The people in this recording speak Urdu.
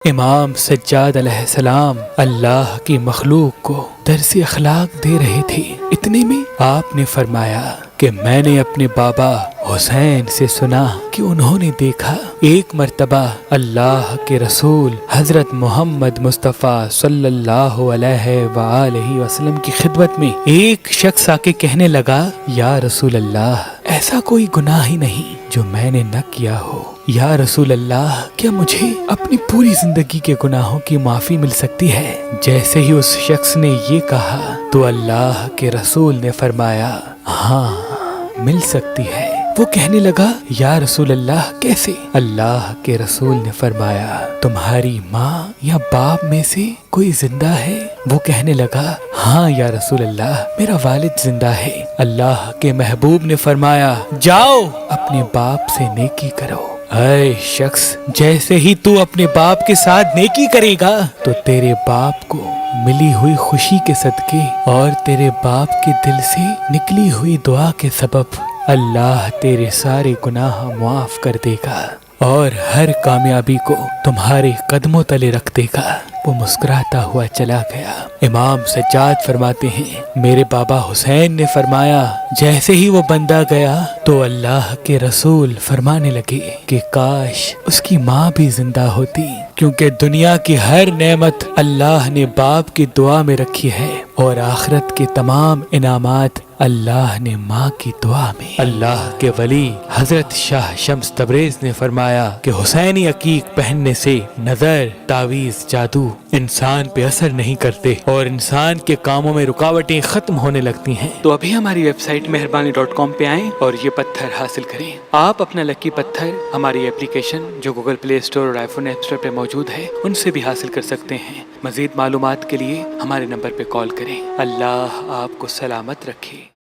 امام سجاد علیہ السلام اللہ کی مخلوق کو درس اخلاق دے رہے تھے، اتنے میں آپ نے فرمایا کہ میں نے اپنے بابا حسین سے سنا کہ انہوں نے دیکھا ایک مرتبہ اللہ کے رسول حضرت محمد مصطفیٰ صلی اللہ علیہ وآلہ وسلم کی خدمت میں ایک شخص آ کے کہنے لگا، یا رسول اللہ، ایسا کوئی گناہ ہی نہیں جو میں نے نہ کیا ہو۔ یا رسول اللہ، کیا مجھے اپنی پوری زندگی کے گناہوں کی معافی مل سکتی ہے؟ جیسے ہی اس شخص نے یہ کہا تو اللہ کے رسول نے فرمایا، ہاں مل سکتی ہے۔ وہ کہنے لگا، یا رسول اللہ کیسے؟ اللہ کے رسول نے فرمایا، تمہاری ماں یا باپ میں سے کوئی زندہ ہے؟ وہ کہنے لگا، ہاں یا رسول اللہ، میرا والد زندہ ہے۔ اللہ کے محبوب نے فرمایا، جاؤ اپنے باپ سے نیکی کرو۔ اے شخص، جیسے ہی تو اپنے باپ کے ساتھ نیکی کرے گا تو تیرے باپ کو ملی ہوئی خوشی کے صدقے اور تیرے باپ کے دل سے نکلی ہوئی دعا کے سبب اللہ تیرے سارے گناہ معاف کر دے گا اور ہر کامیابی کو تمہارے قدموں تلے رکھ دے گا۔ وہ مسکراتا ہوا چلا گیا۔ امام سجاد فرماتے ہیں، میرے بابا حسین نے فرمایا، جیسے ہی وہ بندہ گیا تو اللہ کے رسول فرمانے لگے کہ کاش اس کی ماں بھی زندہ ہوتی، کیونکہ دنیا کی ہر نعمت اللہ نے باپ کی دعا میں رکھی ہے اور آخرت کے تمام انعامات اللہ نے ماں کی دعا میں۔ اللہ کے ولی حضرت شاہ شمس تبریز نے فرمایا کہ حسینی عقیق پہننے سے نظر، تعویذ، جادو انسان پہ اثر نہیں کرتے اور انسان کے کاموں میں رکاوٹیں ختم ہونے لگتی ہیں۔ تو ابھی ہماری ویب سائٹ مہربانی.com پہ آئیں اور یہ پتھر حاصل کریں۔ آپ اپنا لکی پتھر ہماری اپلیکیشن جو گوگل پلے اسٹور اور آئی فون ایپ اسٹور پہ موجود ہے ان سے بھی حاصل کر سکتے ہیں۔ مزید معلومات کے لیے ہمارے نمبر پہ کال کریں۔ اللہ آپ کو سلامت رکھے۔